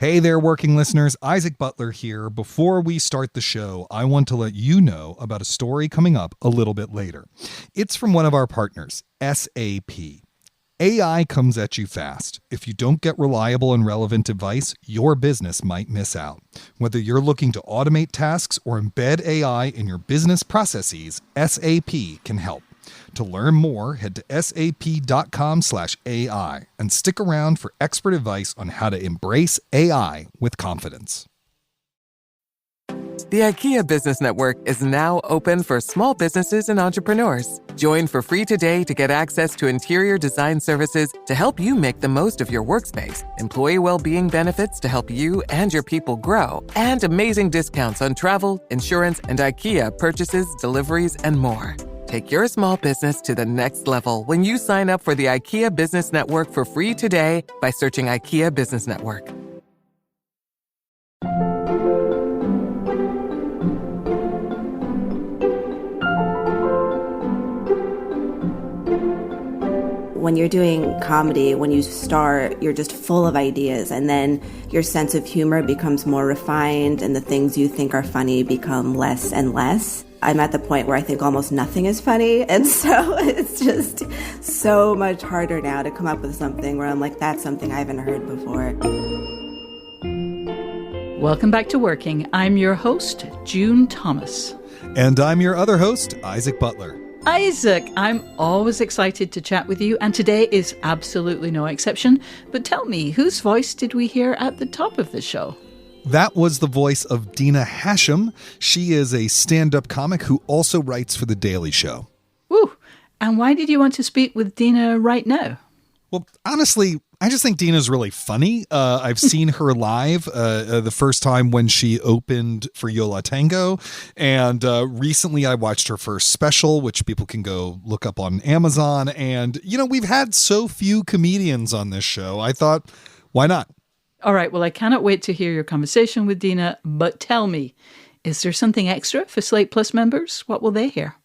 Hey there, working listeners. Isaac Butler here. Before we start the show, I want to let you know about a story coming up a little bit later. It's from one of our partners, SAP. AI comes at you fast. If you don't get reliable and relevant advice, your business might miss out. Whether you're looking to automate tasks or embed AI in your business processes, SAP can help. To learn more, head to sap.com/AI and stick around for expert advice on how to embrace AI with confidence. The IKEA Business Network is now open for small businesses and entrepreneurs. Join for free today to get access to interior design services to help you make the most of your workspace, employee well-being benefits to help you and your people grow, and amazing discounts on travel, insurance, and IKEA purchases, deliveries, and more. Take your small business to the next level when you sign up for the IKEA Business Network for free today by searching IKEA Business Network. When you're doing comedy, when you start, you're just full of ideas, and then your sense of humor becomes more refined, and the things you think are funny become less and less. I'm at the point where I think almost nothing is funny, and so it's just so much harder now to come up with something where I'm like, that's something I haven't heard before. Welcome back to Working. I'm your host, June Thomas. And I'm your other host, Isaac Butler. Isaac, I'm always excited to chat with you, and today is absolutely no exception. But tell me, whose voice did we hear at the top of the show? That was the voice of Dina Hashem. She is a stand-up comic who also writes for The Daily Show. Woo! And why did you want to speak with Dina right now? Well, honestly, I just think Dina's really funny. I've seen her live the first time when she opened for Yola Tango. And recently I watched her first special, which people can go look up on Amazon. And, you know, we've had so few comedians on this show. I thought, why not? All right, well, I cannot wait to hear your conversation with Dina, but tell me, is there something extra for Slate Plus members? What will they hear?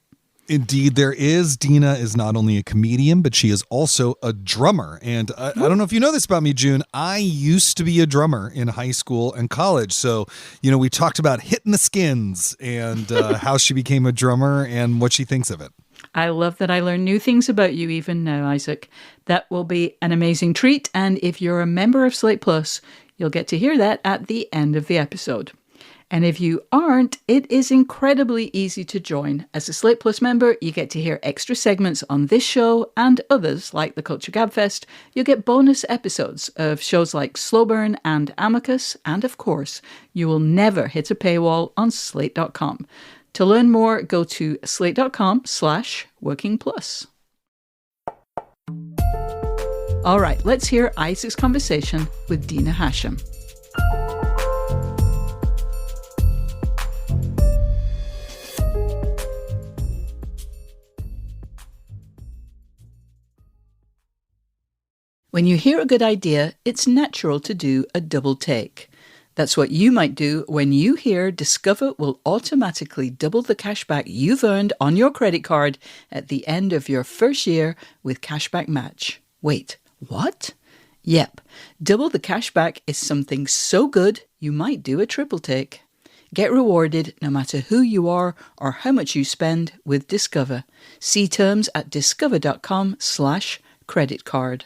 Indeed, there is. Dina is not only a comedian, but she is also a drummer. And I don't know if you know this about me, June. I used to be a drummer in high school and college. So, you know, we talked about hitting the skins and how she became a drummer and what she thinks of it. I love that I learn new things about you even now, Isaac. That will be an amazing treat. And if you're a member of Slate Plus, you'll get to hear that at the end of the episode. And if you aren't, it is incredibly easy to join. As a Slate Plus member, you get to hear extra segments on this show and others like the Culture Gabfest. You'll get bonus episodes of shows like Slow Burn and Amicus. And of course, you will never hit a paywall on slate.com. To learn more, go to slate.com/workingplus. All right, let's hear Isaac's conversation with Dina Hashem. When you hear a good idea, it's natural to do a double take. That's what you might do when you hear Discover will automatically double the cashback you've earned on your credit card at the end of your first year with Cashback Match. Wait, what? Yep, double the cashback is something so good you might do a triple take. Get rewarded no matter who you are or how much you spend with Discover. See terms at discover.com/creditcard.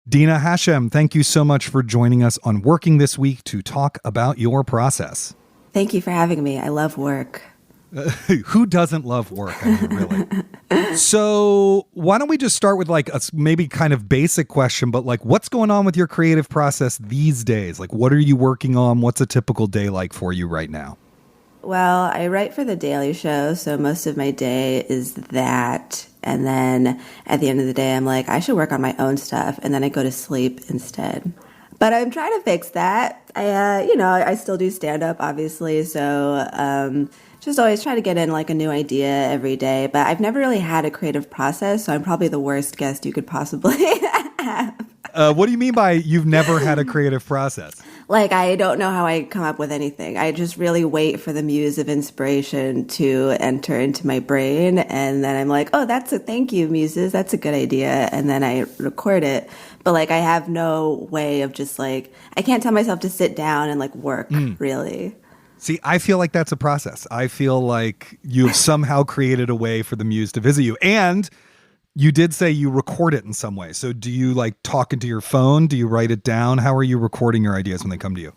Dina Hashem, thank you so much for joining us on Working this week to talk about your process. Thank you for having me. I love work. Who doesn't love work? I mean, really. So why don't we just start with like a maybe kind of basic question, but like what's going on with your creative process these days? Like what are you working on? What's a typical day like for you right now? Well, I write for The Daily Show, so most of my day is that. And then at the end of the day, I'm like, I should work on my own stuff. And then I go to sleep instead. But I'm trying to fix that. I still do stand-up, obviously. So just always try to get in like a new idea every day. But I've never really had a creative process, so I'm probably the worst guest you could possibly have. What do you mean by you've never had a creative process? Like, I don't know how I come up with anything. I just really wait for the muse of inspiration to enter into my brain. And then I'm like, oh, thank you, muses. That's a good idea. And then I record it. But like, I have no way of just like, I can't tell myself to sit down and like work, really. See, I feel like that's a process. I feel like you've somehow created a way for the muse to visit you. And you did say you record it in some way. So do you like talk into your phone? Do you write it down? How are you recording your ideas when they come to you?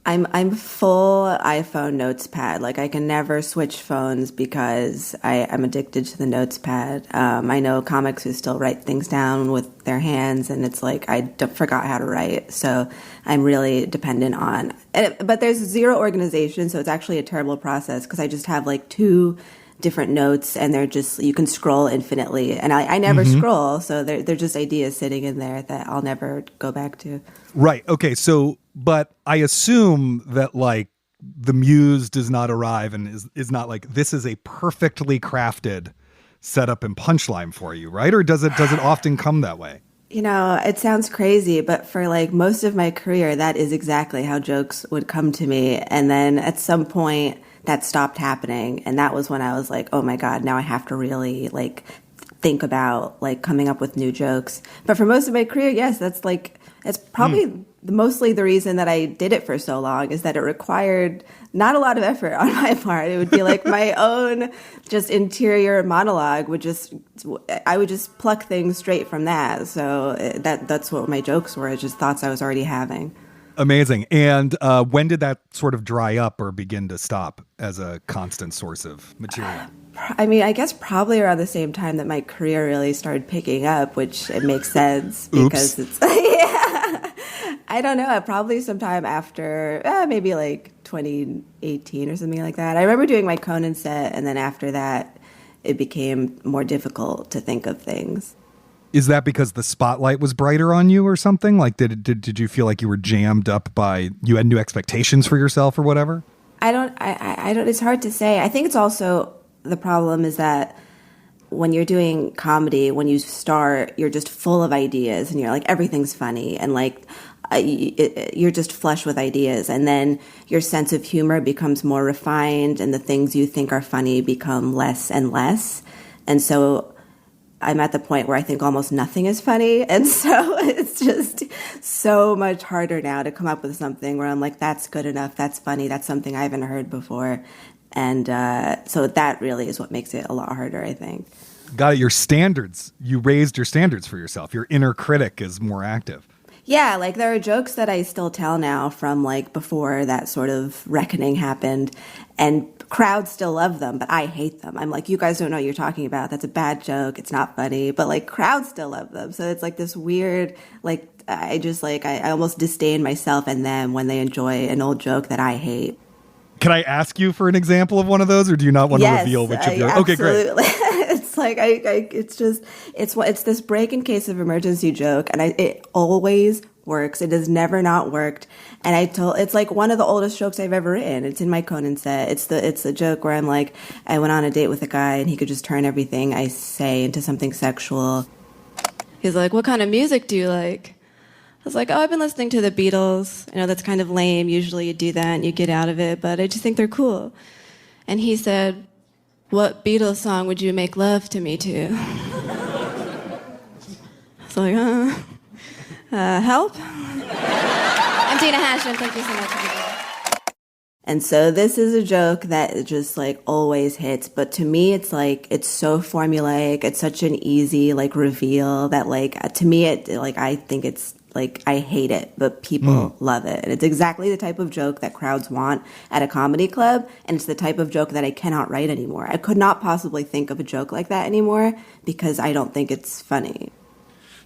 I'm full iPhone notes pad. Like, I can never switch phones because I'm addicted to the notes pad. I know comics who still write things down with their hands, and it's like I forgot how to write. So I'm really dependent on it. But there's zero organization, so it's actually a terrible process because I just have like 2 different notes, and they're just, you can scroll infinitely. And I never scroll, so they're just ideas sitting in there that I'll never go back to. Right. Okay. So, but I assume that like the muse does not arrive and is not like, this is a perfectly crafted setup and punchline for you, right? Or does it often come that way? You know, it sounds crazy, but for like most of my career, that is exactly how jokes would come to me. And then at some point that stopped happening. And that was when I was like, oh my God, now I have to really like think about like coming up with new jokes. But for most of my career, yes, that's like, it's probably mostly the reason that I did it for so long is that it required not a lot of effort on my part. It would be like my own just interior monologue I would just pluck things straight from that. So that's what my jokes were, just thoughts I was already having. Amazing. And when did that sort of dry up or begin to stop as a constant source of material? I mean, I guess probably around the same time that my career really started picking up, which it makes sense because it's, yeah, I don't know, probably sometime after maybe like 2018 or something like that. I remember doing my Conan set, and then after that, it became more difficult to think of things. Is that because the spotlight was brighter on you or something? Like, did you feel like you were jammed up by, you had new expectations for yourself or whatever? I don't, it's hard to say. I think it's also, the problem is that when you're doing comedy, when you start, you're just full of ideas and you're like, everything's funny. And like, you're just flush with ideas. And then your sense of humor becomes more refined and the things you think are funny become less and less. And so I'm at the point where I think almost nothing is funny. And so it's just so much harder now to come up with something where I'm like, that's good enough. That's funny. That's something I haven't heard before. And so that really is what makes it a lot harder, I think. Got it. Your standards. You raised your standards for yourself. Your inner critic is more active. Yeah, like there are jokes that I still tell now from like before that sort of reckoning happened, and crowds still love them, but I hate them. I'm like, you guys don't know what you're talking about. That's a bad joke. It's not funny. But like crowds still love them. So it's like this weird, like I almost disdain myself and them when they enjoy an old joke that I hate. Can I ask you for an example of one of those, or do you not want to reveal which of your? Okay, great. It's like it's this break in case of emergency joke, and it always works. It has never not worked. And it's like one of the oldest jokes I've ever written. It's in my Conan set. It's the joke where I'm like, I went on a date with a guy and he could just turn everything I say into something sexual. He's like, what kind of music do you like? I was like, oh, I've been listening to the Beatles. I know that's kind of lame. Usually you do that and you get out of it, but I just think they're cool. And he said, what Beatles song would you make love to me to? I was like, help? I'm Dina Hashem. Thank you so much. And so this is a joke that just like always hits. But to me, it's like, it's so formulaic. It's such an easy like reveal that like, to me, I think it's, like, I hate it, but people love it. And it's exactly the type of joke that crowds want at a comedy club. And it's the type of joke that I cannot write anymore. I could not possibly think of a joke like that anymore because I don't think it's funny.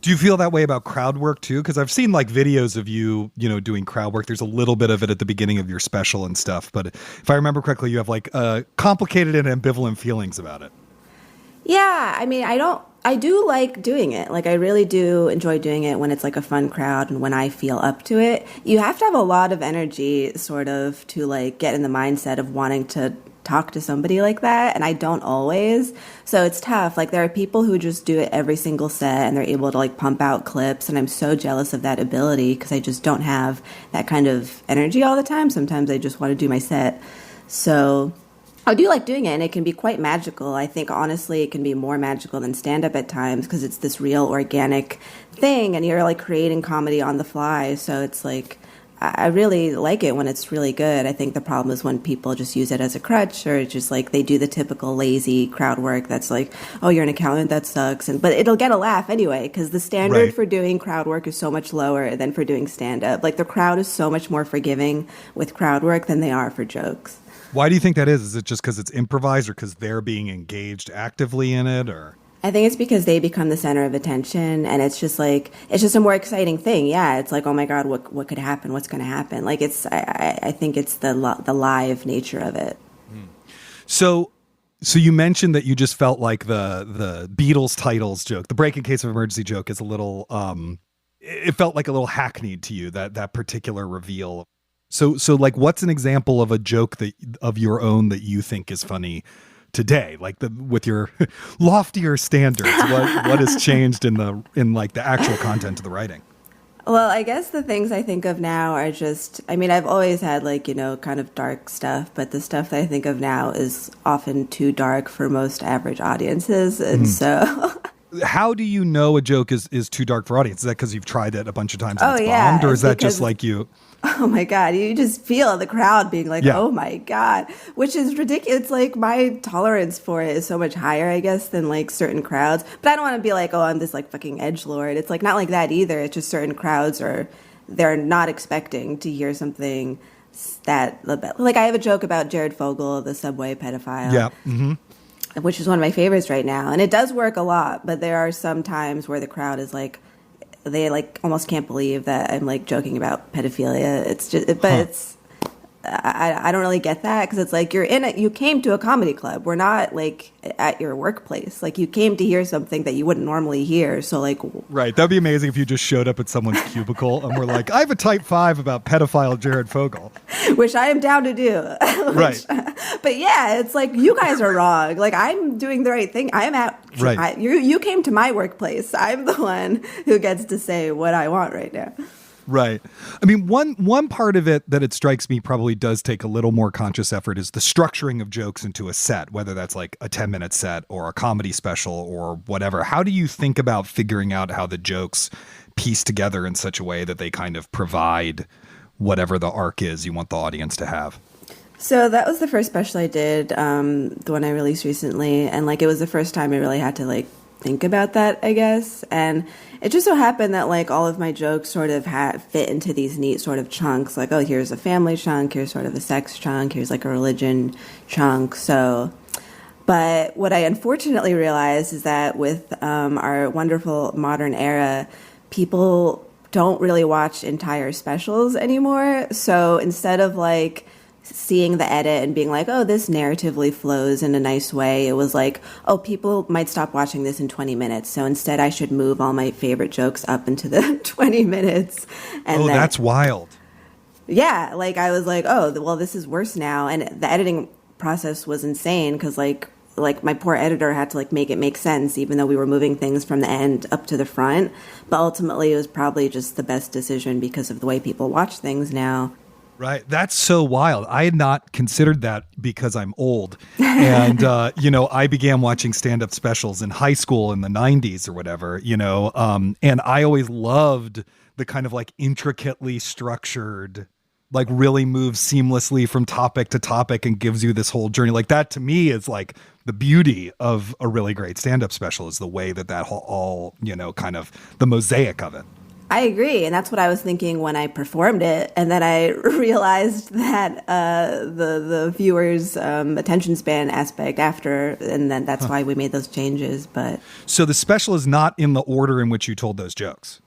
Do you feel that way about crowd work too? Because I've seen like videos of you, doing crowd work. There's a little bit of it at the beginning of your special and stuff. But if I remember correctly, you have like complicated and ambivalent feelings about it. Yeah, I mean, I do like doing it. Like, I really do enjoy doing it when it's like a fun crowd and when I feel up to it. You have to have a lot of energy sort of to like get in the mindset of wanting to talk to somebody like that, and I don't always. So it's tough. Like, there are people who just do it every single set and they're able to like pump out clips, and I'm so jealous of that ability because I just don't have that kind of energy all the time. Sometimes I just want to do my set. So I do like doing it, and it can be quite magical. I think, honestly, it can be more magical than stand-up at times because it's this real organic thing, and you're like creating comedy on the fly. So it's like, I really like it when it's really good. I think the problem is when people just use it as a crutch, or just like they do the typical lazy crowd work that's like, oh, you're an accountant, that sucks. But it'll get a laugh anyway, because the standard for doing crowd work is so much lower than for doing stand-up. Like, the crowd is so much more forgiving with crowd work than they are for jokes. Why do you think that is? Is it just because it's improvised, or because they're being engaged actively in it, or? I think it's because they become the center of attention, and it's just like, it's just a more exciting thing. Yeah, it's like, oh my God, what could happen? What's going to happen? Like, I think it's the live nature of it. So you mentioned that you just felt like the Beatles titles joke, the break in case of emergency joke, is a little, it felt like a little hackneyed to you, that particular reveal. So like, what's an example of a joke of your own that you think is funny today, like with your loftier standards? What has changed in like the actual content of the writing? Well, I guess the things I think of now are just, I mean, I've always had like, kind of dark stuff, but the stuff that I think of now is often too dark for most average audiences. And so how do you know a joke is too dark for audience? Is that because you've tried it a bunch of times and it's bombed, or is that just like you? Oh my God, you just feel the crowd being like, oh my God, which is ridiculous. It's like, my tolerance for it is so much higher, I guess, than like certain crowds. But I don't want to be like, oh, I'm this like fucking edgelord. It's like not like that either. It's just certain crowds they're not expecting to hear something that, like, I have a joke about Jared Fogle, the subway pedophile. Yeah. Mm-hmm. Which is one of my favorites right now. And it does work a lot, but there are some times where the crowd is like, they like almost can't believe that I'm like joking about pedophilia. It's just, but it's, I don't really get that, because it's like, you came to a comedy club. We're not like at your workplace. Like, you came to hear something that you wouldn't normally hear. So like, right. That'd be amazing if you just showed up at someone's cubicle and were like, I have a type 5 about pedophile Jared Fogle. Which I am down to do. Right. But yeah, it's like, you guys are wrong. Like, I'm doing the right thing. Right. You came to my workplace. I'm the one who gets to say what I want right now. Right. I mean, one part of it that it strikes me probably does take a little more conscious effort is the structuring of jokes into a set, whether that's like a 10-minute set or a comedy special or whatever. How do you think about figuring out how the jokes piece together in such a way that they kind of provide whatever the arc is you want the audience to have? So that was the first special I did, the one I released recently. And like, it was the first time I really had to like think about that, I guess. And it just so happened that like all of my jokes sort of fit into these neat sort of chunks. Like, oh, here's a family chunk, here's sort of a sex chunk, here's like a religion chunk. So, but what I unfortunately realized is that with our wonderful modern era, people don't really watch entire specials anymore. So instead of like seeing the edit and being like, oh, this narratively flows in a nice way, it was like, oh, people might stop watching this in 20 minutes. So instead I should move all my favorite jokes up into the 20 minutes. And then, that's wild. Yeah. Like, I was like, oh, well, this is worse now. And the editing process was insane, because like my poor editor had to like make it make sense, even though we were moving things from the end up to the front. But ultimately it was probably just the best decision because of the way people watch things now. Right. That's so wild. I had not considered that because I'm old. And, I began watching stand-up specials in high school in the 90s or whatever, and I always loved the kind of like intricately structured, like really moves seamlessly from topic to topic and gives you this whole journey. Like, that to me is like the beauty of a really great stand-up special, is the way that all, kind of the mosaic of it. I agree, and that's what I was thinking when I performed it, and then I realized that the viewers' attention span aspect after, and then that's why we made those changes. But so the special is not in the order in which you told those jokes.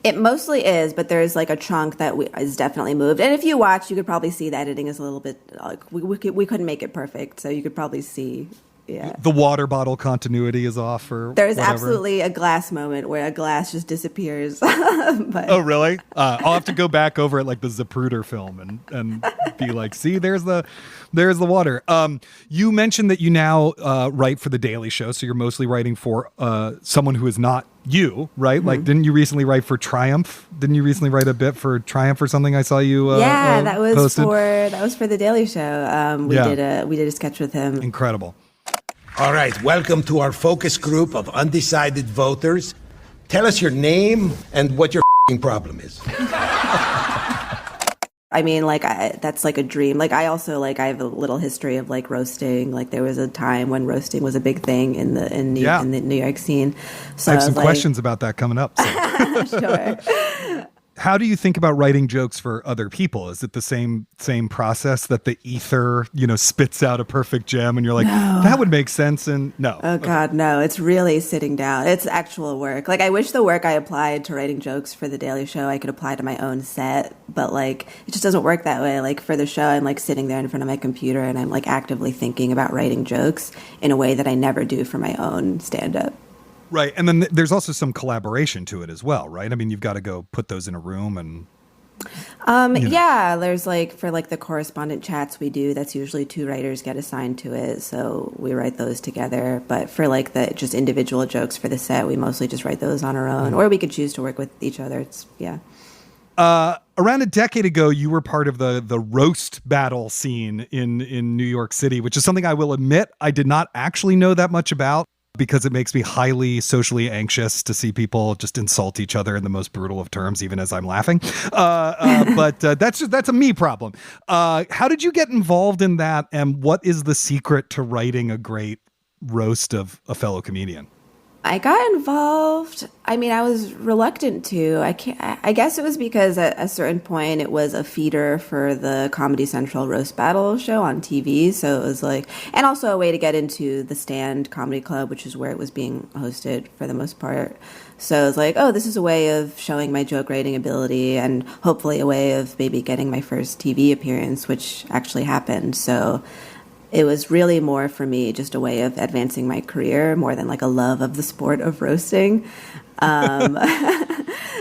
It mostly is, but there's like a chunk that is definitely moved. And if you watch, you could probably see the editing is a little bit like we couldn't make it perfect, so you could probably see Yeah. The water bottle continuity is off or There's whatever. absolutely a glass moment where a glass just disappears. But Oh, really? I'll have to go back over it like the Zapruder film and be like, see, there's the water. You mentioned that you now write for The Daily Show, so you're mostly writing for someone who is not you, right? Mm-hmm. Like, didn't you recently write for Triumph? Didn't you recently write a bit for Triumph or something? I saw you. That was posted. that was for The Daily Show. We did a sketch with him. Incredible. All right, welcome to our focus group of undecided voters. Tell us your name and what your problem is. I mean, that's like a dream. Like, I also, I have a little history of, roasting. Like, there was a time when roasting was a big thing in the New York scene. So I have some questions about that coming up. So. Sure. How do you think about writing jokes for other people? Is it the same process that the ether, spits out a perfect gem and you're like, no, that would make sense? And no. Oh, God, no. It's really sitting down. It's actual work. Like, I wish the work I applied to writing jokes for The Daily Show, I could apply to my own set. But, it just doesn't work that way. Like, for the show, I'm, sitting there in front of my computer and I'm, actively thinking about writing jokes in a way that I never do for my own stand-up. Right. And then there's also some collaboration to it as well, right? I mean, you've got to go put those in a room and... Yeah, there's for the correspondent chats we do, that's usually 2 writers get assigned to it. So we write those together. But for the just individual jokes for the set, we mostly just write those on our own. Or we could choose to work with each other. Around a decade ago, you were part of the roast battle scene in New York City, which is something I will admit I did not actually know that much about, because it makes me highly socially anxious to see people just insult each other in the most brutal of terms, even as I'm laughing. But that's a me problem. How did you get involved in that? And what is the secret to writing a great roast of a fellow comedian? I got involved. I mean, I was reluctant to. I guess it was because at a certain point it was a feeder for the Comedy Central Roast Battle show on TV. So it was and also a way to get into the Stand Comedy Club, which is where it was being hosted for the most part. So it was this is a way of showing my joke writing ability and hopefully a way of maybe getting my first TV appearance, which actually happened. So it was really more for me just a way of advancing my career more than a love of the sport of roasting.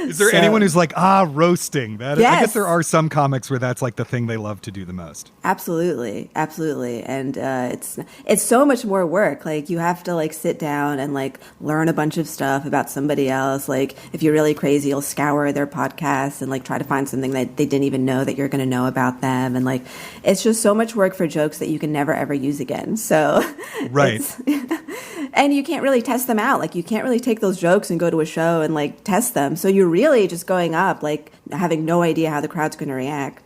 Is there anyone who's roasting? Yes. I guess there are some comics where that's the thing they love to do the most. Absolutely. And it's so much more work. You have to sit down and learn a bunch of stuff about somebody else. If you're really crazy, you'll scour their podcasts and try to find something that they didn't even know that you're going to know about them. And it's just so much work for jokes that you can never ever use again. So right. And you can't really test them out. You can't really take those jokes and go to a show and test them. So you're really just going up having no idea how the crowd's going to react.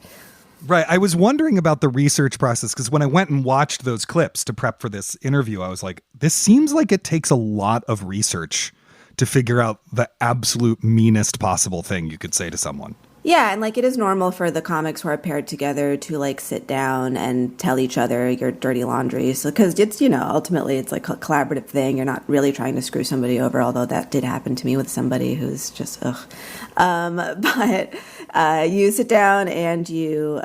Right. I was wondering about the research process, because when I went and watched those clips to prep for this interview, I was like, this seems like it takes a lot of research to figure out the absolute meanest possible thing you could say to someone. Yeah, and it is normal for the comics who are paired together to sit down and tell each other your dirty laundry. So because it's ultimately it's a collaborative thing. You're not really trying to screw somebody over, although that did happen to me with somebody who's just ugh. But you sit down and you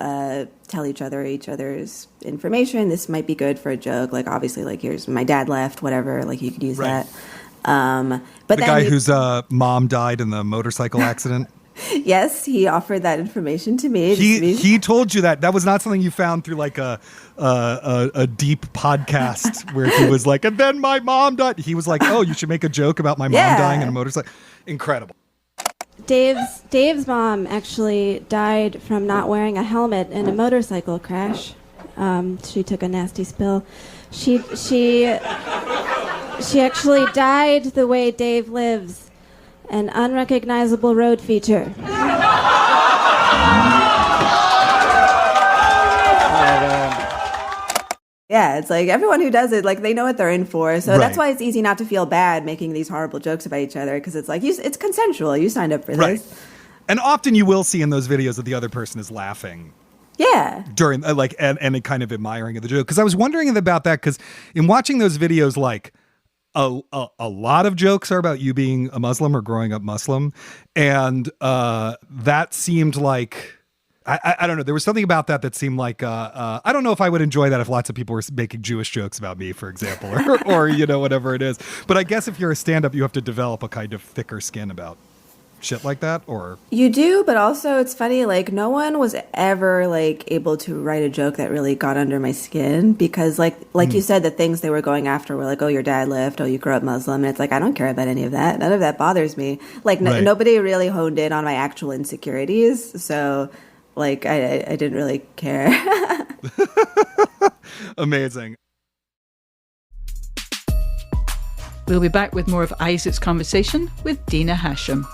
tell each other's information. This might be good for a joke. Obviously, here's my dad left, whatever. You could use right. that. But the guy whose mom died in the motorcycle accident. Yes, he offered that information to me. He told you that. That was not something you found through a deep podcast where he was like, and then my mom died. He was like, oh, you should make a joke about my mom dying in a motorcycle. Incredible. Dave's mom actually died from not wearing a helmet in a motorcycle crash. She took a nasty spill. She actually died the way Dave lives. An unrecognizable road feature. Yeah, it's everyone who does it, they know what they're in for. So right. That's why it's easy not to feel bad making these horrible jokes about each other, because it's it's consensual. You signed up for this. Right. And often you will see in those videos that the other person is laughing. Yeah. During and kind of admiring the joke. Because I was wondering about that, because in watching those videos, a lot of jokes are about you being a Muslim or growing up Muslim. And that seemed I don't know. There was something about that seemed like, I don't know if I would enjoy that if lots of people were making Jewish jokes about me, for example, or whatever it is. But I guess if you're a stand-up, you have to develop a kind of thicker skin about shit like that, or you do, but also it's funny, like no one was ever like able to write a joke that really got under my skin, because like you said, the things they were going after were like, oh, your dad left, oh, you grew up Muslim, and it's like, I don't care about any of that. None of that bothers me. Like nobody really honed in on my actual insecurities, so like I didn't really care. Amazing. We'll be back with more of Isaac's conversation with Dina Hashem.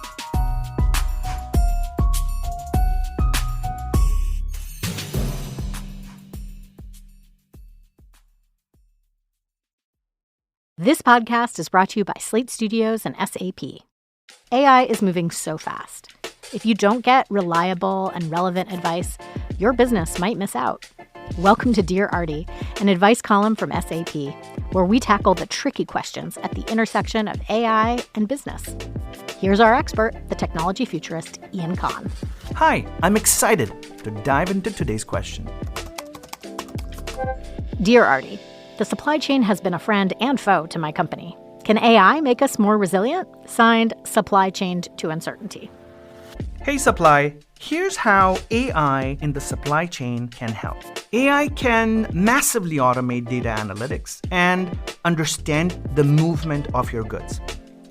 This podcast is brought to you by Slate Studios and SAP. AI is moving so fast. If you don't get reliable and relevant advice, your business might miss out. Welcome to Dear Artie, an advice column from SAP, where we tackle the tricky questions at the intersection of AI and business. Here's our expert, the technology futurist, Ian Kahn. Hi, I'm excited to dive into today's question. Dear Artie, the supply chain has been a friend and foe to my company. Can AI make us more resilient? Signed, Supply Chained to Uncertainty. Hey Supply, here's how AI in the supply chain can help. AI can massively automate data analytics and understand the movement of your goods.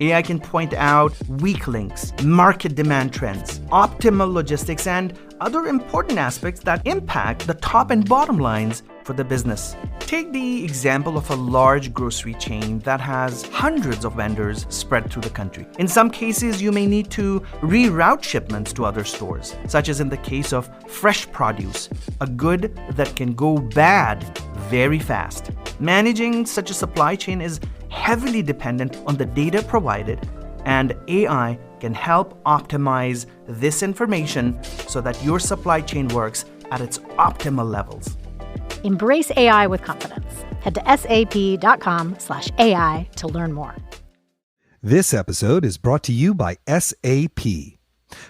AI can point out weak links, market demand trends, optimal logistics, and other important aspects that impact the top and bottom lines for the business. Take the example of a large grocery chain that has hundreds of vendors spread through the country. In some cases, you may need to reroute shipments to other stores, such as in the case of fresh produce, a good that can go bad very fast. Managing such a supply chain is heavily dependent on the data provided, and AI can help optimize this information so that your supply chain works at its optimal levels. Embrace AI with confidence. Head to sap.com/AI to learn more. This episode is brought to you by SAP.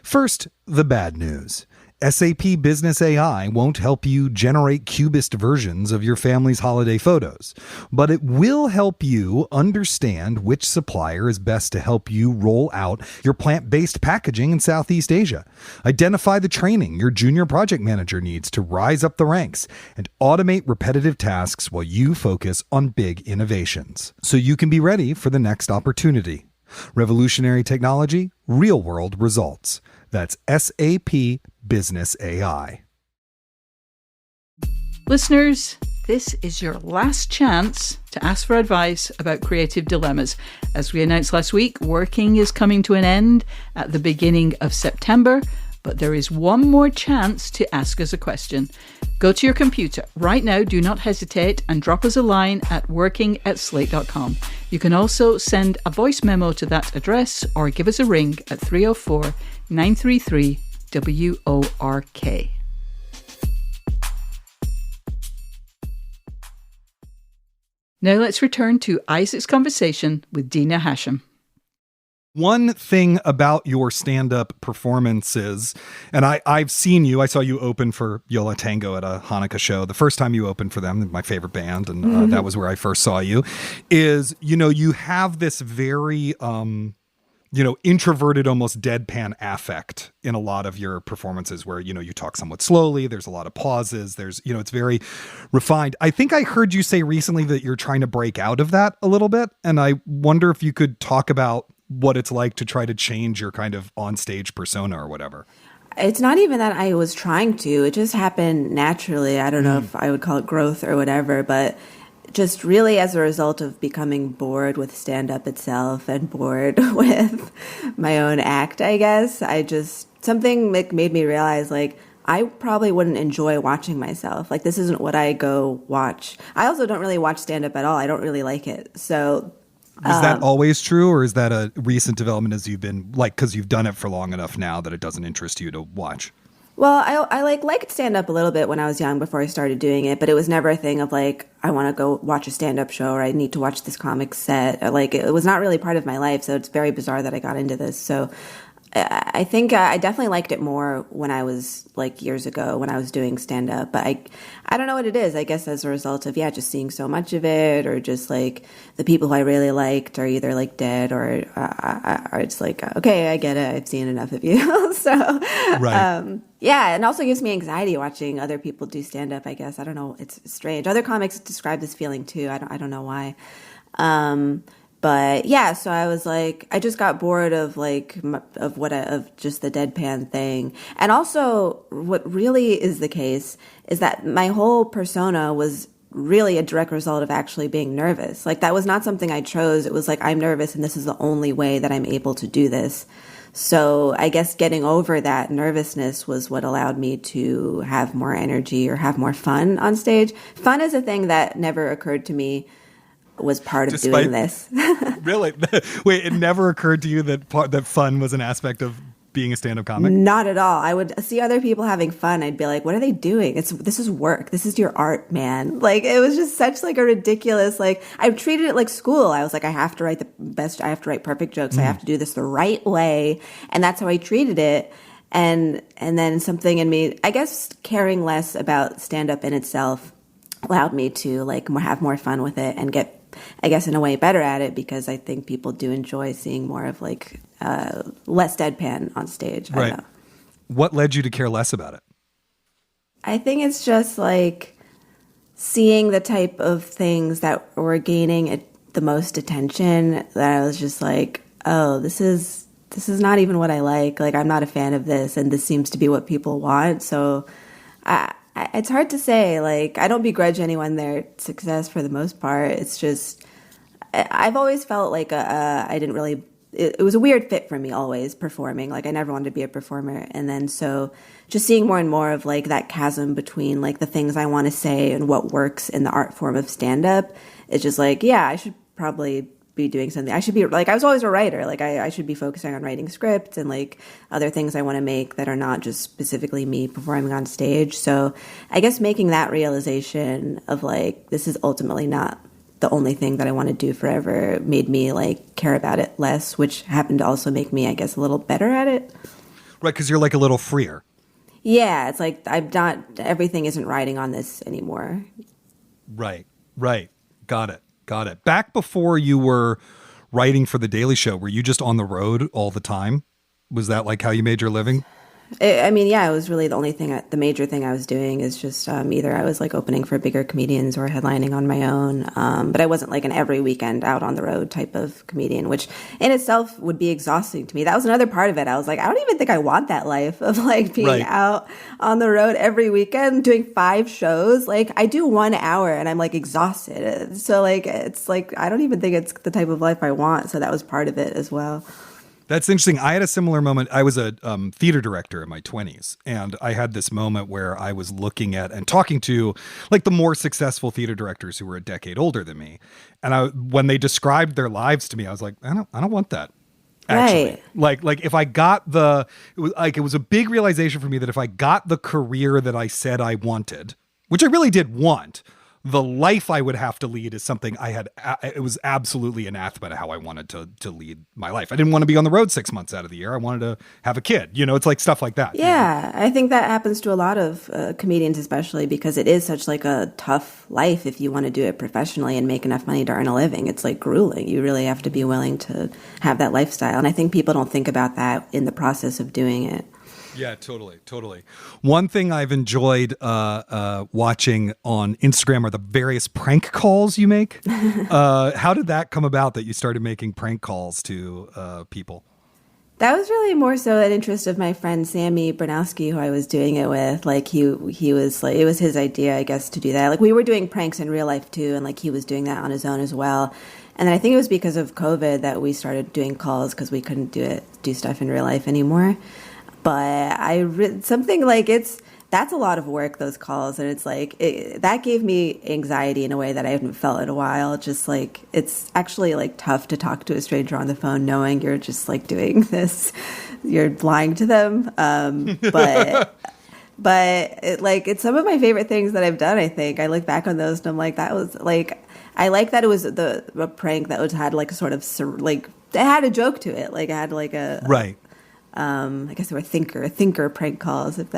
First, the bad news. SAP Business AI won't help you generate cubist versions of your family's holiday photos, but it will help you understand which supplier is best to help you roll out your plant-based packaging in Southeast Asia, identify the training your junior project manager needs to rise up the ranks, and automate repetitive tasks while you focus on big innovations, so you can be ready for the next opportunity. Revolutionary technology, real-world results. That's SAP Business AI. Listeners, this is your last chance to ask for advice about creative dilemmas. As we announced last week, working is coming to an end at the beginning of September, but there is one more chance to ask us a question. Go to your computer right now, do not hesitate, and drop us a line at working@slate.com. You can also send a voice memo to that address or give us a ring at 304-933-WORK. Now let's return to Isaac's conversation with Dina Hashem. One thing about your stand-up performances, and I've seen you, I saw you open for Yola Tango at a Hanukkah show. The first time you opened for them, my favorite band, and that was where I first saw you, is, you have this very, introverted, almost deadpan affect in a lot of your performances where, you talk somewhat slowly. There's a lot of pauses. There's, it's very refined. I think I heard you say recently that you're trying to break out of that a little bit. And I wonder if you could talk about what it's like to try to change your kind of on-stage persona or whatever. It's not even that I was trying to. It just happened naturally. I don't know if I would call it growth or whatever, but just really as a result of becoming bored with stand-up itself and bored with my own act, I guess. Something made me realize, I probably wouldn't enjoy watching myself. This isn't what I go watch. I also don't really watch stand-up at all. I don't really like it. So is that always true, or is that a recent development as you've been, because you've done it for long enough now that it doesn't interest you to watch? Well, I liked stand-up a little bit when I was young before I started doing it, but it was never a thing of I want to go watch a stand-up show or I need to watch this comic set. It was not really part of my life, so it's very bizarre that I got into this. So I think I definitely liked it more when I was like years ago when I was doing stand up, but I don't know what it is. I guess as a result of just seeing so much of it, or just like the people who I really liked are either like dead or it's like, okay, I get it, I've seen enough of you. So Right. yeah, and also gives me anxiety watching other people do stand up. I guess I don't know, it's strange. Other comics describe this feeling too. I don't know why. But yeah, so I was like, I just got bored of of just the deadpan thing. And also what really is the case is that my whole persona was really a direct result of actually being nervous. Like that was not something I chose. It was like, I'm nervous and this is the only way that I'm able to do this. So I guess getting over that nervousness was what allowed me to have more energy or have more fun on stage. Fun is a thing that never occurred to me was part of doing this. Really? Wait, it never occurred to you that fun was an aspect of being a stand-up comic? Not at all. I would see other people having fun. I'd be like, what are they doing? This is work. This is your art, man. Like, it was just such like a ridiculous, like, I treated it like school. I was like, I have to write I have to write perfect jokes. I have to do this the right way. And that's how I treated it. And then something in me, I guess caring less about stand-up in itself allowed me to like have more fun with it and get, I guess, in a way better at it, because I think people do enjoy seeing more of like less deadpan on stage. Right. I don't know. What led you to care less about it? I think it's just like seeing the type of things that were gaining the most attention that I was just like, oh, this is not even what I like. Like, I'm not a fan of this, and this seems to be what people want. So it's hard to say. Like, I don't begrudge anyone their success for the most part. It's just, I've always felt like I didn't really, it was a weird fit for me always, performing. Like, I never wanted to be a performer. And then so just seeing more and more of like that chasm between like the things I want to say and what works in the art form of stand-up, it's just like, yeah, I should probably be doing something. I should be like, I was always a writer. Like I should be focusing on writing scripts and like other things I want to make that are not just specifically me performing on stage. So I guess making that realization of like, this is ultimately not the only thing that I want to do forever made me like care about it less, which happened to also make me, I guess, a little better at it. Right. 'Cause you're like a little freer. Yeah. It's like, everything isn't riding on this anymore. Right. Got it. Back before you were writing for The Daily Show, were you just on the road all the time? Was that like how you made your living? I mean, yeah, it was really the major thing I was doing is just either I was like opening for bigger comedians or headlining on my own. But I wasn't like an every weekend out on the road type of comedian, which in itself would be exhausting to me. That was another part of it. I was like, I don't even think I want that life of like being out on the road every weekend doing 5 shows. Like I do 1 hour and I'm like exhausted. So like, it's like, I don't even think it's the type of life I want. So that was part of it as well. That's interesting. I had a similar moment. I was a theater director in my 20s, and I had this moment where I was looking at and talking to like the more successful theater directors who were a decade older than me. And when they described their lives to me, I was like, I don't want that. Actually, right. Like if I got it was a big realization for me that if I got the career that I said I wanted, which I really did want, the life I would have to lead is something it was absolutely anathema to how I wanted to lead my life. I didn't want to be on the road 6 months out of the year. I wanted to have a kid, it's like stuff like that. Yeah. I think that happens to a lot of comedians, especially because it is such like a tough life. If you want to do it professionally and make enough money to earn a living, it's like grueling. You really have to be willing to have that lifestyle. And I think people don't think about that in the process of doing it. Yeah, totally. One thing I've enjoyed watching on Instagram are the various prank calls you make. How did that come about that you started making prank calls to people? That was really more so an interest of my friend Sammy Bernowski, who I was doing it with. Like he was like, it was his idea, I guess, to do that. Like we were doing pranks in real life too, and like he was doing that on his own as well. And then I think it was because of COVID that we started doing calls because we couldn't do stuff in real life anymore. But something like that's a lot of work, those calls. And it's like, that gave me anxiety in a way that I hadn't felt in a while. Just like, it's actually like tough to talk to a stranger on the phone knowing you're just like doing this, you're lying to them. But it's some of my favorite things that I've done, I think. I look back on those and I'm like, that was like, I like that it was a prank that had like a sort of, like, it had a joke to it. Like it had like a... Right. I guess they were thinker prank calls, if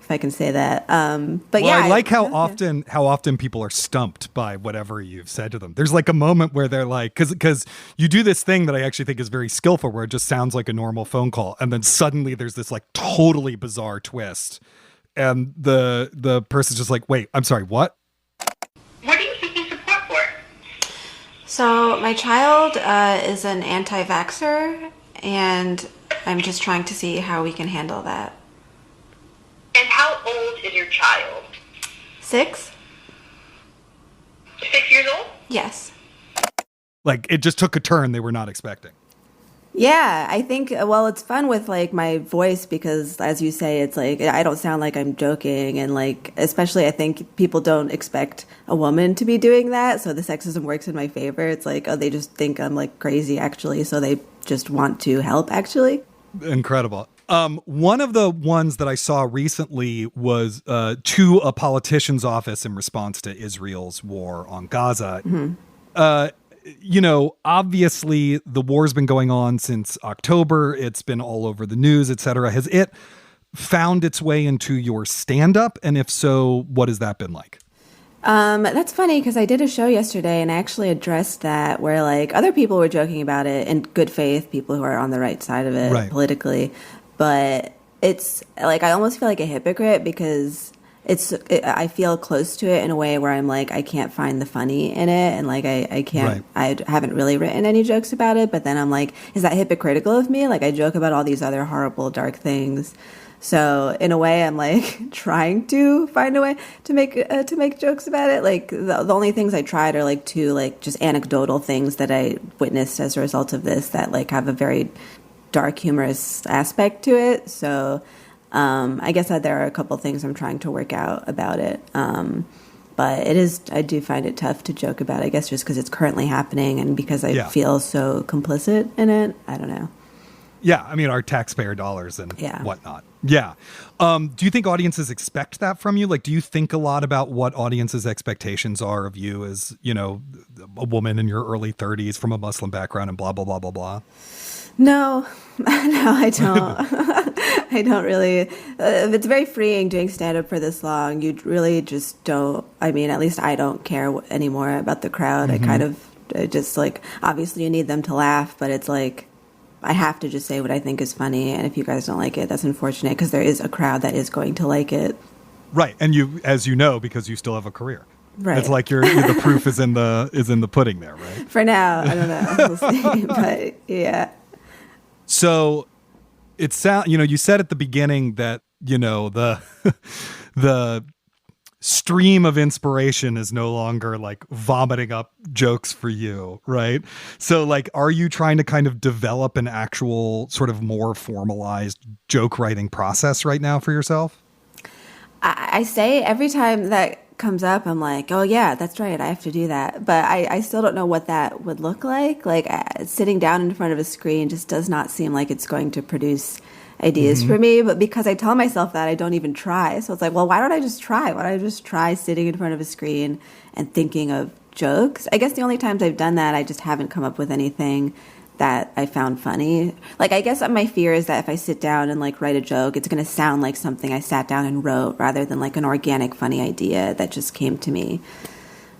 I can say that. But well, yeah, I like how often people are stumped by whatever you've said to them. There's like a moment where they're like, because you do this thing that I actually think is very skillful, where it just sounds like a normal phone call, and then suddenly there's this like totally bizarre twist, and the person's just like, wait, I'm sorry, what? What are you seeking support for? So my child is an anti-vaxxer, and I'm just trying to see how we can handle that. And how old is your child? 6? 6 years old? Yes. Like it just took a turn they were not expecting. Yeah, I think, well, it's fun with like my voice because, as you say, it's like I don't sound like I'm joking, and like especially I think people don't expect a woman to be doing that, so the sexism works in my favor. It's like, oh, they just think I'm like crazy actually, so they just want to help actually. Incredible. One of the ones that I saw recently was to a politician's office in response to Israel's war on Gaza. Mm-hmm. You know, obviously the war's been going on since October. It's been all over the news, etc. Has it found its way into your stand-up? And if so, what has that been like? That's funny because I did a show yesterday and I actually addressed that where like other people were joking about it in good faith, people who are on the right side of it politically. But it's like I almost feel like a hypocrite because I feel close to it in a way where I'm like I can't find the funny in it, and like I can't I haven't really written any jokes about it. But then I'm like, is that hypocritical of me? Like I joke about all these other horrible dark things. So in a way, I'm like trying to find a way to make jokes about it. Like the only things I tried are like two like just anecdotal things that I witnessed as a result of this that like have a very dark humorous aspect to it. So I guess that there are a couple things I'm trying to work out about it. But I do find it tough to joke about, I guess, just because it's currently happening and because I feel so complicit in it. I don't know. Yeah, I mean, our taxpayer dollars and whatnot. Yeah. Do you think audiences expect that from you? Like, do you think a lot about what audiences' expectations are of you as, you know, a woman in your early 30s from a Muslim background and blah, blah, blah, blah, blah? No, I don't. I don't really. It's very freeing doing stand-up for this long. You really just don't. I mean, at least I don't care anymore about the crowd. Mm-hmm. I just like, obviously you need them to laugh, but it's like, I have to just say what I think is funny. And if you guys don't like it, that's unfortunate because there is a crowd that is going to like it. Right. And you, as you know, because you still have a career. Right. It's like the proof is in the pudding there, right? For now, I don't know. We'll see. But yeah. So it sounds, you know, you said at the beginning that, you know, the stream of inspiration is no longer like vomiting up jokes for you, right? So like, are you trying to kind of develop an actual sort of more formalized joke writing process right now for yourself? I say every time that comes up, I'm like, oh yeah, that's right, I have to do that. But I still don't know what that would look like. Like sitting down in front of a screen just does not seem like it's going to produce ideas for me. But because I tell myself that, I don't even try. So it's like, well, why don't I just try? Why don't I just try sitting in front of a screen and thinking of jokes? I guess the only times I've done that, I just haven't come up with anything that I found funny. Like, I guess my fear is that if I sit down and like write a joke, it's going to sound like something I sat down and wrote rather than like an organic, funny idea that just came to me.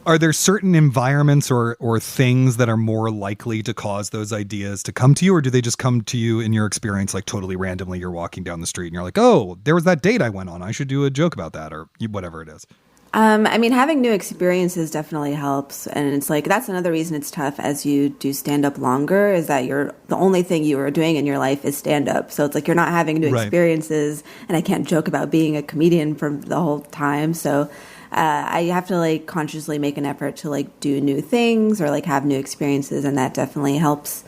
Are there certain environments or things that are more likely to cause those ideas to come to you, or do they just come to you in your experience, like totally randomly? You're walking down the street and you're like, oh, there was that date I went on. I should do a joke about that, or whatever it is. I mean, having new experiences definitely helps. And it's like, that's another reason it's tough as you do stand-up longer, is that the only thing you are doing in your life is stand-up. So it's like you're not having new experiences, and I can't joke about being a comedian for the whole time. So I have to like consciously make an effort to like do new things or like have new experiences, and that definitely helps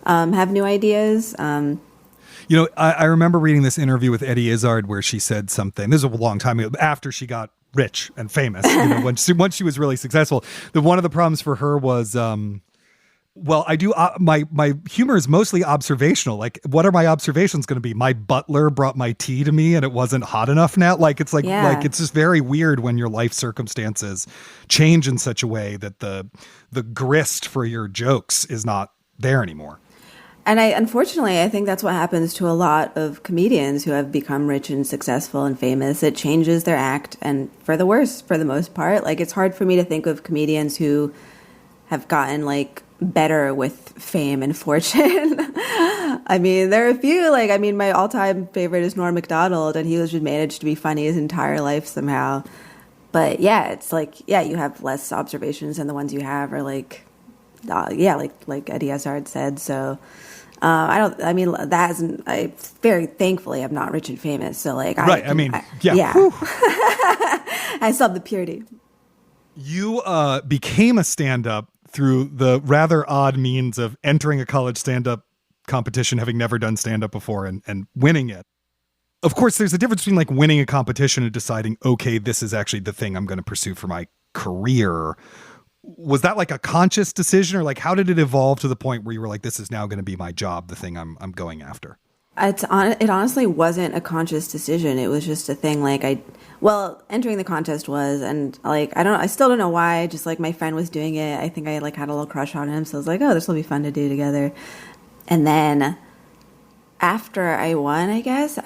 have new ideas. You know, I remember reading this interview with Eddie Izzard where she said something, this is a long time ago, after she got rich and famous, you know, once she was really successful, that one of the problems for her was, well, I do, my humor is mostly observational. Like, what are my observations going to be? My butler brought my tea to me and it wasn't hot enough now. Like, it's like it's just very weird when your life circumstances change in such a way that the grist for your jokes is not there anymore. And unfortunately, I think that's what happens to a lot of comedians who have become rich and successful and famous. It changes their act, and for the worse, for the most part. Like, it's hard for me to think of comedians who have gotten, like, better with fame and fortune. I mean, there are a few, like, I mean, my all-time favorite is Norm Macdonald, and he was just managed to be funny his entire life somehow. But yeah, it's like, yeah, you have less observations, and the ones you have are like, like Eddie Izzard said. So I very thankfully I'm not rich and famous. So like, right. Yeah. I still have the purity. You became a stand-up through the rather odd means of entering a college stand-up competition, having never done stand-up before, and winning it. Of course, there's a difference between like winning a competition and deciding, okay, this is actually the thing I'm going to pursue for my career. Was that like a conscious decision, or like how did it evolve to the point where you were like, this is now going to be my job, the thing I'm going after? It honestly wasn't a conscious decision. It was just a thing. Like entering the contest was, and like, I still don't know why. Just like my friend was doing it. I think I like had a little crush on him. So I was like, oh, this will be fun to do together. And then after I won, I guess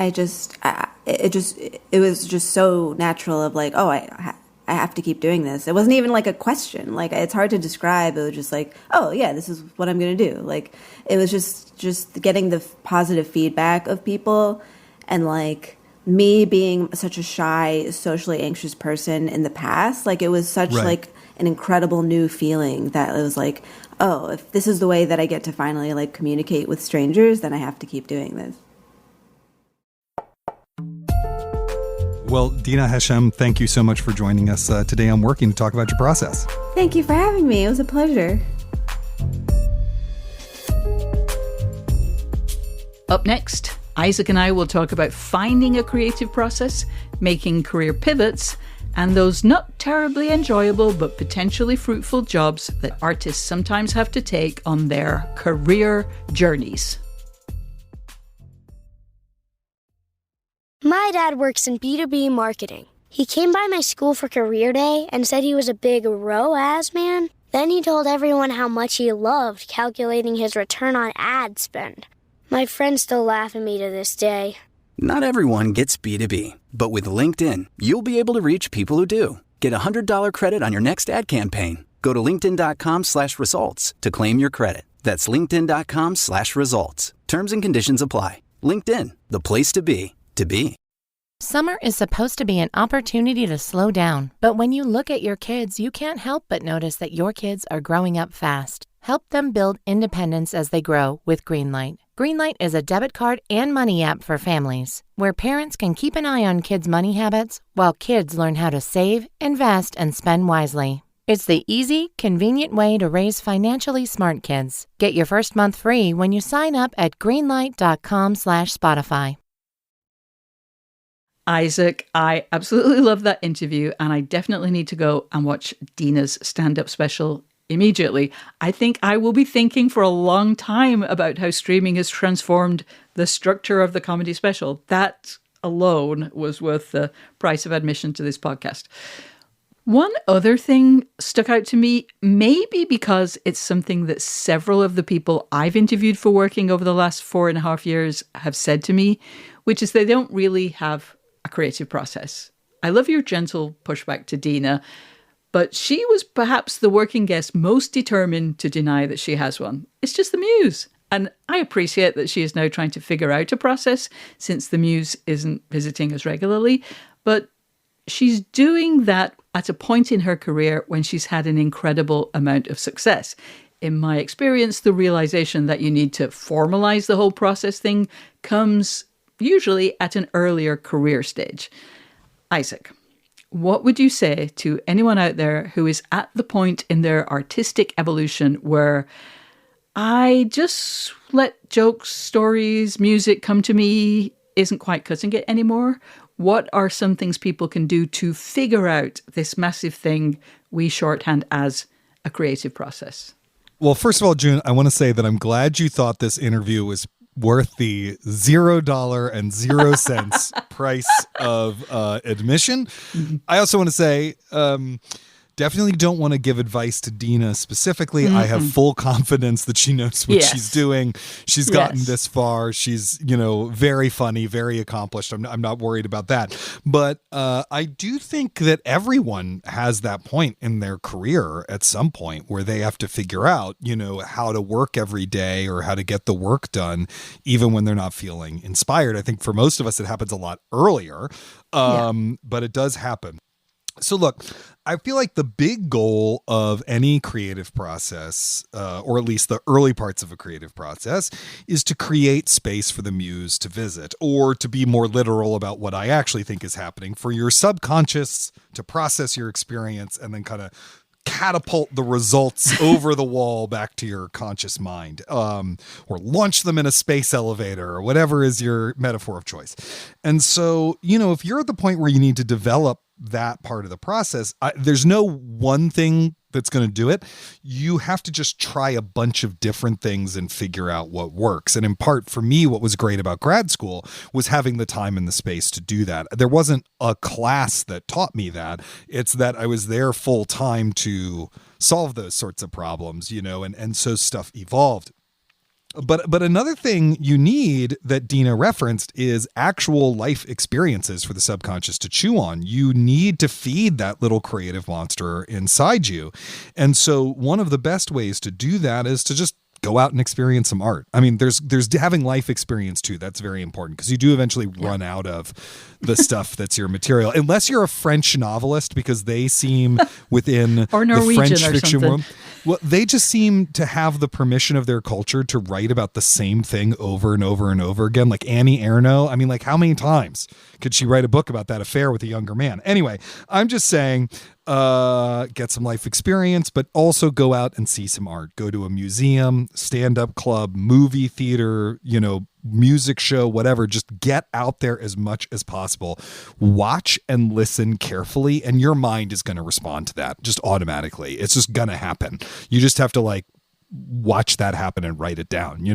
it was just so natural of like, oh, I have to keep doing this. It wasn't even like a question. Like, it's hard to describe. It was just like, oh yeah, this is what I'm going to do. Like, it was just getting the positive feedback of people, and like me being such a shy, socially anxious person in the past. Like, it was such like an incredible new feeling that it was like, oh, if this is the way that I get to finally like communicate with strangers, then I have to keep doing this. Well, Dina Hashem, thank you so much for joining us today on Working to talk about your process. Thank you for having me. It was a pleasure. Up next, Isaac and I will talk about finding a creative process, making career pivots, and those not terribly enjoyable but potentially fruitful jobs that artists sometimes have to take on their career journeys. My dad works in B2B marketing. He came by my school for career day and said he was a big ROAS man. Then he told everyone how much he loved calculating his return on ad spend. My friends still laugh at me to this day. Not everyone gets B2B, but with LinkedIn, you'll be able to reach people who do. Get a $100 credit on your next ad campaign. Go to linkedin.com/results to claim your credit. That's linkedin.com/results. Terms and conditions apply. LinkedIn, the place to be, to be. Summer is supposed to be an opportunity to slow down, but when you look at your kids, you can't help but notice that your kids are growing up fast. Help them build independence as they grow with Greenlight. Greenlight is a debit card and money app for families, where parents can keep an eye on kids' money habits while kids learn how to save, invest, and spend wisely. It's the easy, convenient way to raise financially smart kids. Get your first month free when you sign up at greenlight.com/Spotify. Isaac, I absolutely love that interview, and I definitely need to go and watch Dina's stand-up special immediately. I think I will be thinking for a long time about how streaming has transformed the structure of the comedy special. That alone was worth the price of admission to this podcast. One other thing stuck out to me, maybe because it's something that several of the people I've interviewed for Working over the last 4.5 years have said to me, which is they don't really have a creative process. I love your gentle pushback to Dina, but she was perhaps the Working guest most determined to deny that she has one. It's just the muse. And I appreciate that she is now trying to figure out a process since the muse isn't visiting as regularly. But she's doing that at a point in her career when she's had an incredible amount of success. In my experience, the realization that you need to formalize the whole process thing comes usually at an earlier career stage. Isaac, what would you say to anyone out there who is at the point in their artistic evolution where I just let jokes, stories, music come to me, isn't quite cutting it anymore? What are some things people can do to figure out this massive thing we shorthand as a creative process? Well, first of all, June, I want to say that I'm glad you thought this interview was worth the $0.00 price of admission. I also want to say, Definitely don't want to give advice to Dina specifically. I have full confidence that she knows what she's doing. She's gotten this far. She's, very funny, very accomplished. I'm not worried about that. But I do think that everyone has that point in their career at some point where they have to figure out, how to work every day or how to get the work done, even when they're not feeling inspired. I think for most of us, it happens a lot earlier, but it does happen. So look, I feel like the big goal of any creative process, or at least the early parts of a creative process, is to create space for the muse to visit, or to be more literal about what I actually think is happening, for your subconscious to process your experience and then kind of catapult the results over the wall back to your conscious mind, or launch them in a space elevator, or whatever is your metaphor of choice. And so, if you're at the point where you need to develop that part of the process, there's no one thing that's going to do it. You have to just try a bunch of different things and figure out what works. And in part, for me, what was great about grad school was having the time and the space to do that. There wasn't a class that taught me that. It's that I was there full time to solve those sorts of problems, and so stuff evolved. But another thing you need that Dina referenced is actual life experiences for the subconscious to chew on. You need to feed that little creative monster inside you. And so one of the best ways to do that is to just go out and experience some art. I mean, there's having life experience too. That's very important because you do eventually run out of the stuff that's your material, unless you're a French novelist, because they seem within or the French or fiction something. world. Well, they just seem to have the permission of their culture to write about the same thing over and over and over again. Like Annie Ernaux. I mean, like how many times could she write a book about that affair with a younger man? Anyway, I'm just saying, get some life experience, but also go out and see some art. Go to a museum, stand-up club, movie theater, music show, whatever. Just get out there as much as possible. Watch and listen carefully, and your mind is going to respond to that just automatically. It's just going to happen. You just have to watch that happen and write it down,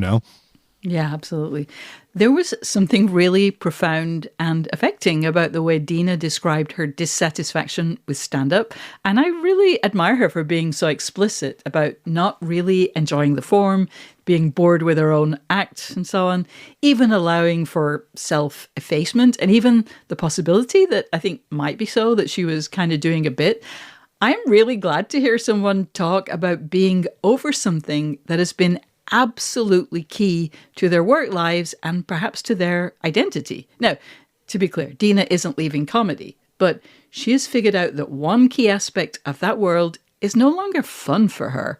Yeah, absolutely. There was something really profound and affecting about the way Dina described her dissatisfaction with stand-up, and I really admire her for being so explicit about not really enjoying the form, being bored with her own act and so on, even allowing for self-effacement, and even the possibility that I think might be so, that she was kind of doing a bit. I'm really glad to hear someone talk about being over something that has been absolutely key to their work lives and perhaps to their identity. Now, to be clear, Dina isn't leaving comedy, but she has figured out that one key aspect of that world is no longer fun for her.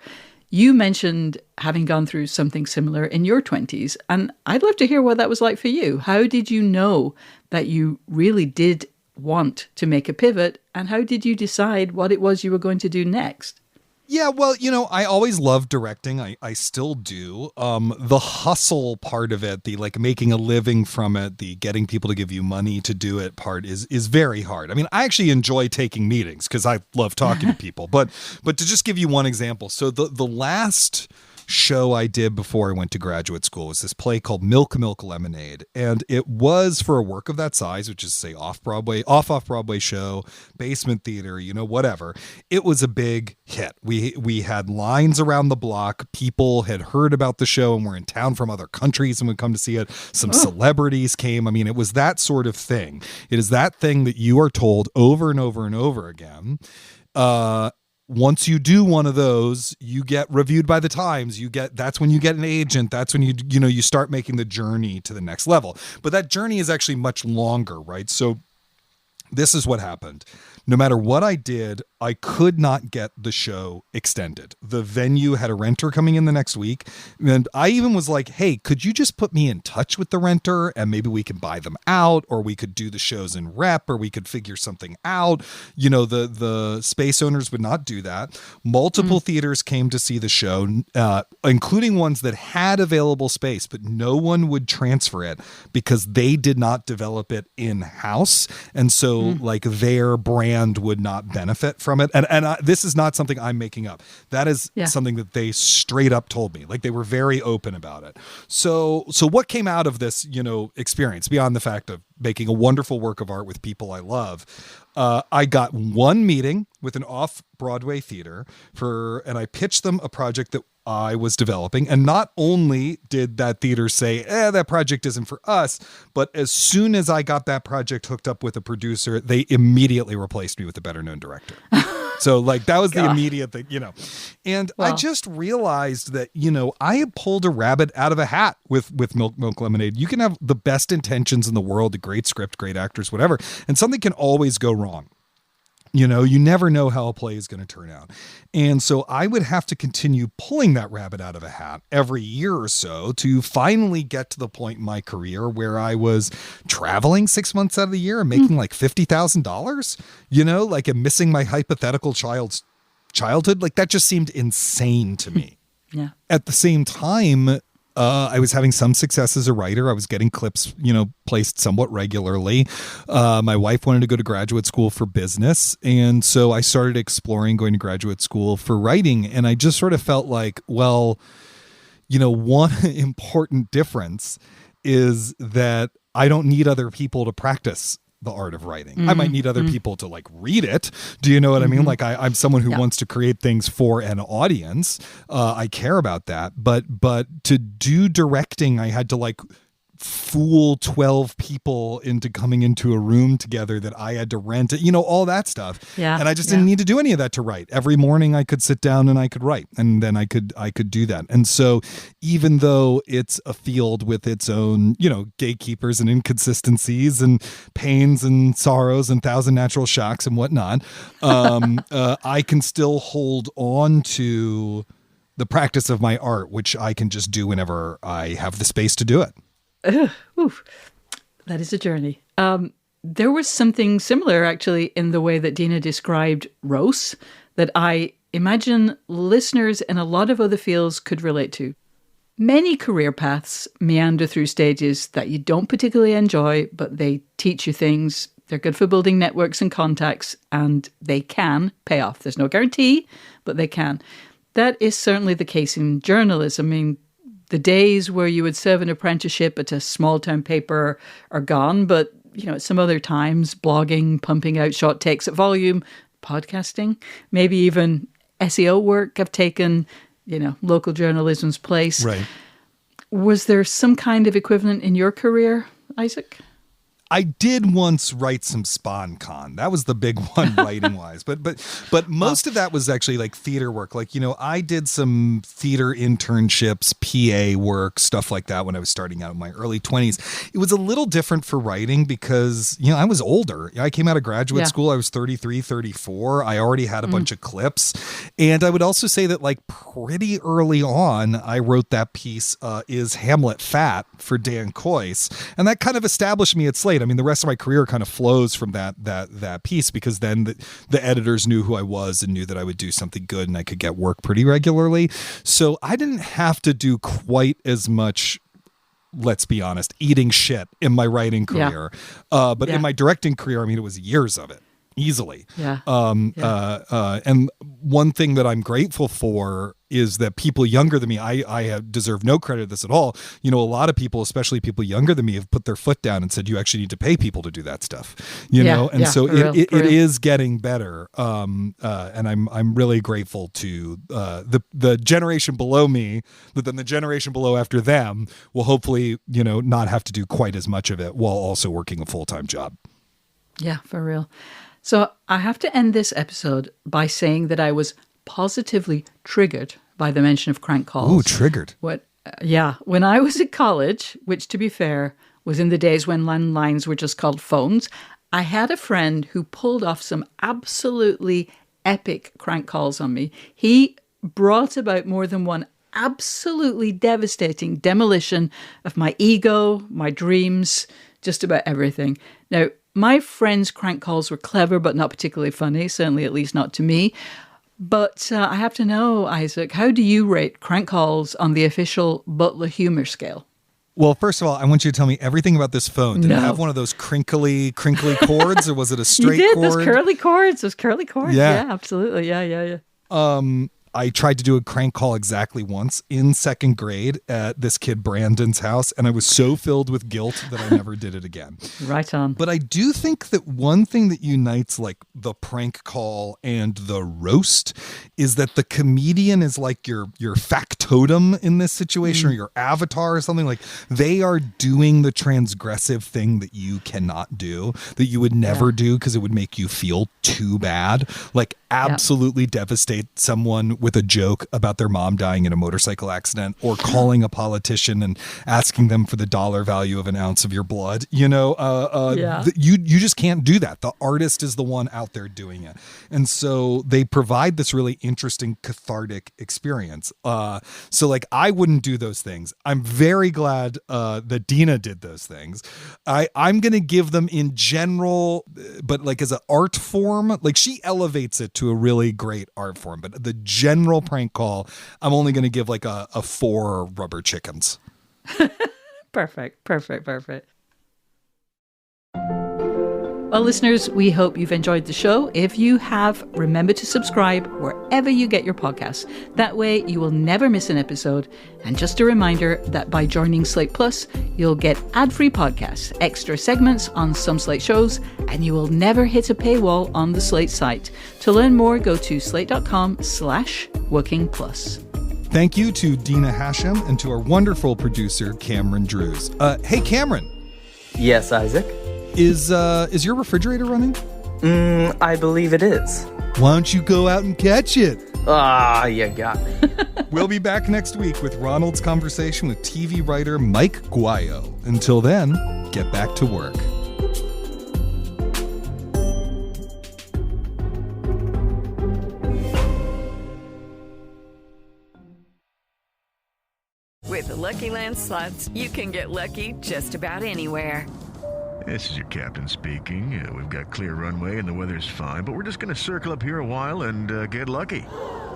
You mentioned having gone through something similar in your 20s, and I'd love to hear what that was like for you. How did you know that you really did want to make a pivot, and how did you decide what it was you were going to do next? Yeah, well, I always loved directing. I still do. The hustle part of it, the making a living from it, the getting people to give you money to do it part is very hard. I mean, I actually enjoy taking meetings because I love talking to people. But to just give you one example, so the last show I did before I went to graduate school was this play called Milk, Milk, Lemonade. And it was for a work of that size, which is say off-Broadway show, basement theater, whatever. It was a big hit. We had lines around the block. People had heard about the show and were in town from other countries and would come to see it. Some celebrities came. I mean, it was that sort of thing. It is that thing that you are told over and over and over again. Once you do one of those, you get reviewed by the Times. That's when you get an agent. That's when you start making the journey to the next level. But that journey is actually much longer, right? So this is what happened. No matter what I did, I could not get the show extended. The venue had a renter coming in the next week. And I even was like, hey, could you just put me in touch with the renter and maybe we can buy them out, or we could do the shows in rep, or we could figure something out. The space owners would not do that. Multiple theaters came to see the show, including ones that had available space, but no one would transfer it because they did not develop it in-house. And so their brand would not benefit from from it. And this is not something I'm making up. That is something that they straight up told me. Like, they were very open about it. So what came out of this, experience beyond the fact of making a wonderful work of art with people I love? I got one meeting with an off-Broadway theater and I pitched them a project that I was developing. And not only did that theater say, that project isn't for us, but as soon as I got that project hooked up with a producer, they immediately replaced me with a better known director. So like, that was the immediate thing, and I just realized that, I had pulled a rabbit out of a hat with Milk Lemonade. You can have the best intentions in the world, a great script, great actors, whatever, and something can always go wrong. You never know how a play is going to turn out. And so I would have to continue pulling that rabbit out of a hat every year or so to finally get to the point in my career where I was traveling 6 months out of the year and making like $50,000, like, and missing my hypothetical child's childhood. Like, that just seemed insane to me. Yeah. At the same time, I was having some success as a writer. I was getting clips, placed somewhat regularly. My wife wanted to go to graduate school for business. And so I started exploring going to graduate school for writing. And I just sort of felt like, well, one important difference is that I don't need other people to practice the art of writing. I might need other people to like read it. Do you know what I mean? Like, I'm someone who wants to create things for an audience. I care about that, but to do directing, I had to like fool 12 people into coming into a room together that I had to rent, all that stuff. Yeah. And I just didn't need to do any of that to write. Every morning I could sit down and I could write, and then I could do that. And so even though it's a field with its own, gatekeepers and inconsistencies and pains and sorrows and thousand natural shocks and whatnot, I can still hold on to the practice of my art, which I can just do whenever I have the space to do it. That is a journey. There was something similar, actually, in the way that Dina described Rose that I imagine listeners in a lot of other fields could relate to. Many career paths meander through stages that you don't particularly enjoy, but they teach you things. They're good for building networks and contacts, and they can pay off. There's no guarantee, but they can. That is certainly the case in journalism. I mean, the days where you would serve an apprenticeship at a small town paper are gone, but at some other times, blogging, pumping out short takes at volume, podcasting, maybe even SEO work have taken, local journalism's place. Right. Was there some kind of equivalent in your career, Isaac? I did once write some SpawnCon. That was the big one writing wise. But most of that was actually like theater work. Like, I did some theater internships, PA work, stuff like that when I was starting out in my early 20s. It was a little different for writing because, I was older. I came out of graduate school. I was 33, 34. I already had a bunch of clips. And I would also say that like pretty early on, I wrote that piece, Is Hamlet Fat, for Dan Coyce. And that kind of established me at Slate. I mean, the rest of my career kind of flows from that piece, because then the editors knew who I was and knew that I would do something good and I could get work pretty regularly. So I didn't have to do quite as much, let's be honest, eating shit in my writing career. But in my directing career, I mean, it was years of it. Easily. And one thing that I'm grateful for is that people younger than me, I have deserve no credit to this at all. A lot of people, especially people younger than me, have put their foot down and said, you actually need to pay people to do that stuff, And so it is getting better. And I'm really grateful to the generation below me, but then the generation below after them will hopefully, not have to do quite as much of it while also working a full-time job. Yeah, for real. So I have to end this episode by saying that I was positively triggered by the mention of crank calls. Ooh, triggered. When I was at college, which to be fair was in the days when landlines were just called phones, I had a friend who pulled off some absolutely epic crank calls on me. He brought about more than one absolutely devastating demolition of my ego, my dreams, just about everything. Now, my friend's crank calls were clever, but not particularly funny, certainly at least not to me. But I have to know, Isaac, how do you rate crank calls on the official Butler humor scale? Well, first of all, I want you to tell me everything about this phone. Did it have one of those crinkly cords, or was it a straight cord? Those curly cords. Yeah, absolutely. Yeah. I tried to do a crank call exactly once in second grade at this kid Brandon's house, and I was so filled with guilt that I never did it again. Right on. But I do think that one thing that unites like the prank call and the roast is that the comedian is like your factotum in this situation, or your avatar or something. Like they are doing the transgressive thing that you cannot do, that you would never do because it would make you feel too bad. Like absolutely devastate someone with a joke about their mom dying in a motorcycle accident, or calling a politician and asking them for the dollar value of an ounce of your blood. You know, you just can't do that. The artist is the one out there doing it. And so they provide this really interesting cathartic experience. So like I wouldn't do those things. I'm very glad that Dina did those things. I'm going to give them in general, but like as an art form, like she elevates it to a really great art form. But the general prank call, I'm only going to give like a 4 rubber chickens. Perfect. Well, listeners, we hope you've enjoyed the show. If you have, remember to subscribe wherever you get your podcasts. That way you will never miss an episode. And just a reminder that by joining Slate Plus, you'll get ad-free podcasts, extra segments on some Slate shows, and you will never hit a paywall on the Slate site. To learn more, go to slate.com/workingplus. Thank you to Dina Hashem and to our wonderful producer, Cameron Drews. Hey, Cameron. Yes, Isaac? Is your refrigerator running? I believe it is. Why don't you go out and catch it? You got me. We'll be back next week with Ronald's conversation with TV writer Mike Guayo. Until then, get back to work. With the Lucky Land Slots, you can get lucky just about anywhere. This is your captain speaking. We've got clear runway and the weather's fine, but we're just going to circle up here a while and get lucky.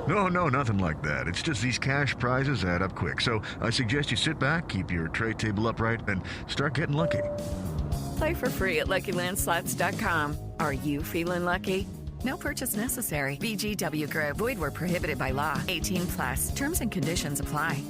No, nothing like that. It's just these cash prizes add up quick. So I suggest you sit back, keep your tray table upright, and start getting lucky. Play for free at LuckyLandSlots.com. Are you feeling lucky? No purchase necessary. VGW Group. Void where prohibited by law. 18+. Terms and conditions apply.